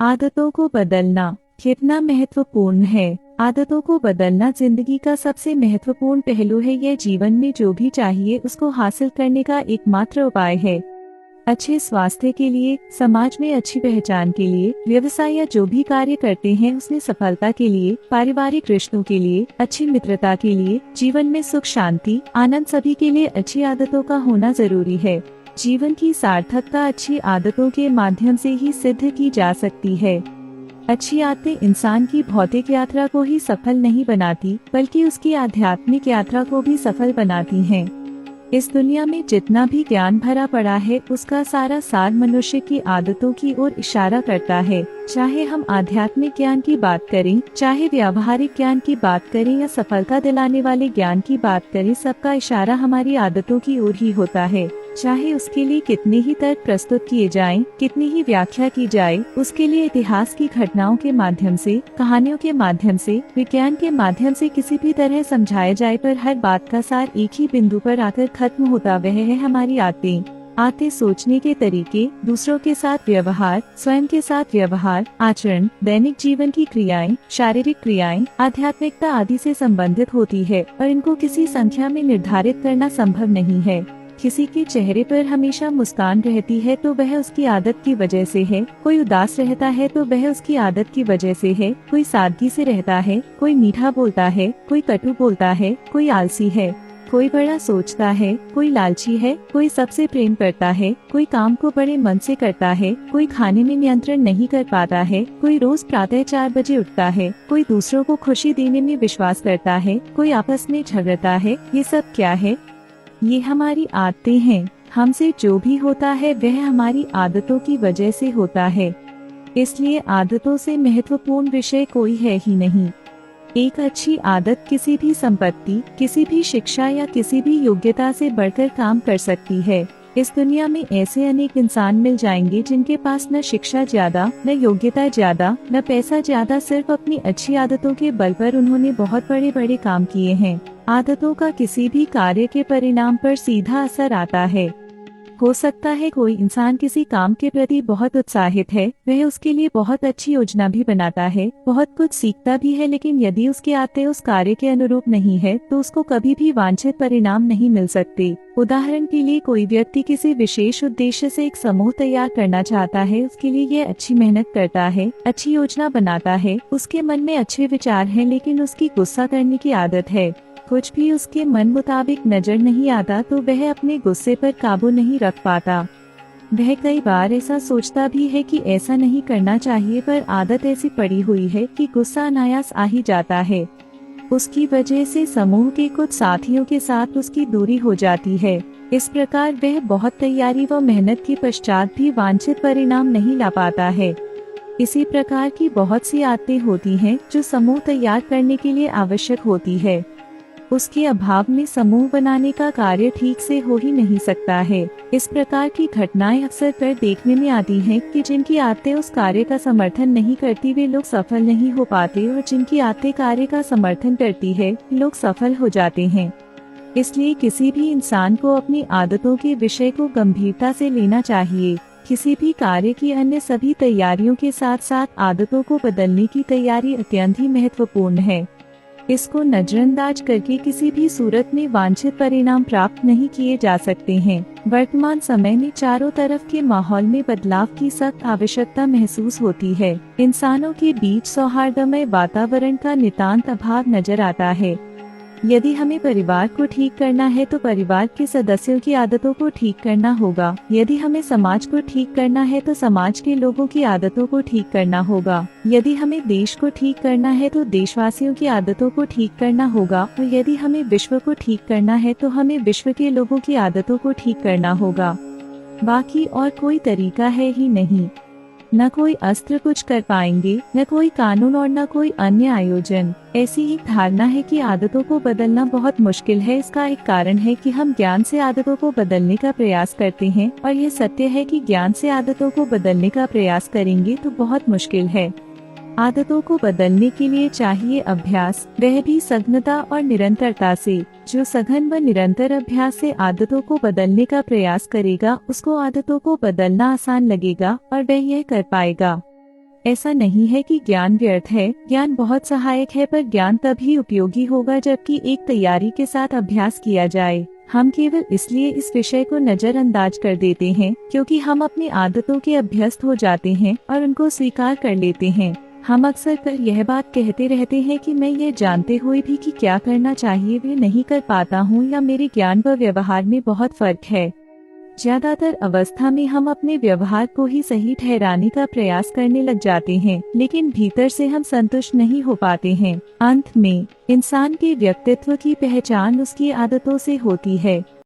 आदतों को बदलना कितना महत्वपूर्ण है। आदतों को बदलना जिंदगी का सबसे महत्वपूर्ण पहलू है। यह जीवन में जो भी चाहिए उसको हासिल करने का एकमात्र उपाय है। अच्छे स्वास्थ्य के लिए, समाज में अच्छी पहचान के लिए, व्यवसाय या जो भी कार्य करते हैं उसमें सफलता के लिए, पारिवारिक रिश्तों के लिए, अच्छी मित्रता के लिए, जीवन में सुख शांति आनंद सभी के लिए अच्छी आदतों का होना जरूरी है। जीवन की सार्थकता अच्छी आदतों के माध्यम से ही सिद्ध की जा सकती है। अच्छी आदतें इंसान की भौतिक यात्रा को ही सफल नहीं बनाती बल्कि उसकी आध्यात्मिक यात्रा को भी सफल बनाती हैं। इस दुनिया में जितना भी ज्ञान भरा पड़ा है उसका सारा सार मनुष्य की आदतों की ओर इशारा करता है। चाहे हम आध्यात्मिक ज्ञान की बात करें, चाहे व्यावहारिक ज्ञान की बात करें या सफलता दिलाने वाले ज्ञान की बात करें, सबका इशारा हमारी आदतों की ओर ही होता है। चाहे उसके लिए कितने ही तर्क प्रस्तुत किए जाएं, कितनी ही व्याख्या की जाए, उसके लिए इतिहास की घटनाओं के माध्यम से, कहानियों के माध्यम से, विज्ञान के माध्यम से किसी भी तरह समझाया जाए, पर हर बात का सार एक ही बिंदु पर आकर खत्म होता वह है हमारी आदतें सोचने के तरीके, दूसरों के साथ व्यवहार, स्वयं के साथ व्यवहार, आचरण, दैनिक जीवन की क्रियाएं, शारीरिक क्रियाएं, आध्यात्मिकता आदि से संबंधित होती है और इनको किसी संख्या में निर्धारित करना संभव नहीं है। किसी के चेहरे पर हमेशा मुस्कान रहती है तो वह उसकी आदत की वजह से है, कोई उदास रहता है तो वह उसकी आदत की वजह से है, कोई सादगी से रहता है, कोई मीठा बोलता है, कोई कटु बोलता है, कोई आलसी है, कोई बड़ा सोचता है, कोई लालची है, कोई सबसे प्रेम करता है, कोई काम को बड़े मन से करता है, कोई खाने में नियंत्रण नहीं कर पाता है, कोई रोज प्रातः 4 बजे उठता है, कोई दूसरों को खुशी देने में विश्वास करता है, कोई आपस में झगड़ता है। ये सब क्या है? ये हमारी आदतें हैं। हमसे जो भी होता है वह हमारी आदतों की वजह से होता है। इसलिए आदतों से महत्वपूर्ण विषय कोई है ही नहीं। एक अच्छी आदत किसी भी संपत्ति, किसी भी शिक्षा या किसी भी योग्यता से बढ़कर काम कर सकती है। इस दुनिया में ऐसे अनेक इंसान मिल जाएंगे जिनके पास न शिक्षा ज्यादा, न योग्यता ज्यादा, न पैसा ज्यादा, सिर्फ अपनी अच्छी आदतों के बल पर उन्होंने बहुत बड़े बड़े काम किए हैं। आदतों का किसी भी कार्य के परिणाम पर सीधा असर आता है। हो सकता है कोई इंसान किसी काम के प्रति बहुत उत्साहित है, वह उसके लिए बहुत अच्छी योजना भी बनाता है, बहुत कुछ सीखता भी है, लेकिन यदि उसकी आदतें उस कार्य के अनुरूप नहीं है तो उसको कभी भी वांछित परिणाम नहीं मिल सकते। उदाहरण के लिए कोई व्यक्ति किसी विशेष उद्देश्य से एक समूह तैयार करना चाहता है, उसके लिए ये अच्छी मेहनत करता है, अच्छी योजना बनाता है, उसके मन में अच्छे विचार हैं, लेकिन उसकी गुस्सा करने की आदत है। कुछ भी उसके मन मुताबिक नजर नहीं आता तो वह अपने गुस्से पर काबू नहीं रख पाता। वह कई बार ऐसा सोचता भी है कि ऐसा नहीं करना चाहिए, पर आदत ऐसी पड़ी हुई है कि गुस्सा अनायास आ ही जाता है। उसकी वजह से समूह के कुछ साथियों के साथ उसकी दूरी हो जाती है। इस प्रकार वह बहुत तैयारी व मेहनत के पश्चात भी वांछित परिणाम नहीं ला पाता है। इसी प्रकार की बहुत सी आदतें होती हैं जो समूह तैयार करने के लिए आवश्यक होती है। उसके अभाव में समूह बनाने का कार्य ठीक से हो ही नहीं सकता है। इस प्रकार की घटनाएं अक्सर कर देखने में आती हैं कि जिनकी आदतें उस कार्य का समर्थन नहीं करती वे लोग सफल नहीं हो पाते, और जिनकी आदतें कार्य का समर्थन करती है लोग सफल हो जाते हैं। इसलिए किसी भी इंसान को अपनी आदतों के विषय को गंभीरता से लेना चाहिए। किसी भी कार्य की अन्य सभी तैयारियों के साथ साथ आदतों को बदलने की तैयारी अत्यंत ही महत्वपूर्ण है। इसको नजरअंदाज करके किसी भी सूरत में वांछित परिणाम प्राप्त नहीं किए जा सकते हैं। वर्तमान समय में चारों तरफ के माहौल में बदलाव की सख्त आवश्यकता महसूस होती है। इंसानों के बीच सौहार्दमय वातावरण का नितांत अभाव नजर आता है। यदि हमें परिवार को ठीक करना है तो परिवार के सदस्यों की आदतों को ठीक करना होगा। यदि हमें समाज को ठीक करना है तो समाज के लोगों की आदतों को ठीक करना होगा। यदि हमें देश को ठीक करना है तो देशवासियों की आदतों को ठीक करना होगा, और यदि हमें विश्व को ठीक करना है तो हमें विश्व के लोगों की आदतों को ठीक करना होगा। बाकी और कोई तरीका है ही नहीं। न कोई अस्त्र कुछ कर पाएंगे, न कोई कानून और न कोई अन्य आयोजन। ऐसी ही धारणा है कि आदतों को बदलना बहुत मुश्किल है। इसका एक कारण है कि हम ज्ञान से आदतों को बदलने का प्रयास करते हैं, और यह सत्य है कि ज्ञान से आदतों को बदलने का प्रयास करेंगे तो बहुत मुश्किल है। आदतों को बदलने के लिए चाहिए अभ्यास, वह भी सघनता और निरंतरता से। जो सघन व निरंतर अभ्यास से आदतों को बदलने का प्रयास करेगा उसको आदतों को बदलना आसान लगेगा और वह यह कर पाएगा। ऐसा नहीं है कि ज्ञान व्यर्थ है, ज्ञान बहुत सहायक है, पर ज्ञान तभी उपयोगी होगा जबकि एक तैयारी के साथ अभ्यास किया जाए। हम केवल इसलिए इस विषय को नजरअंदाज कर देते हैं क्योंकि हम अपनी आदतों के अभ्यस्त हो जाते हैं और उनको स्वीकार कर लेते हैं। हम अक्सर कर यह बात कहते रहते हैं कि मैं ये जानते हुए भी कि क्या करना चाहिए वे नहीं कर पाता हूँ, या मेरे ज्ञान व व्यवहार में बहुत फर्क है। ज्यादातर अवस्था में हम अपने व्यवहार को ही सही ठहराने का प्रयास करने लग जाते हैं, लेकिन भीतर से हम संतुष्ट नहीं हो पाते हैं। अंत में इंसान के व्यक्तित्व की पहचान उसकी आदतों से होती है।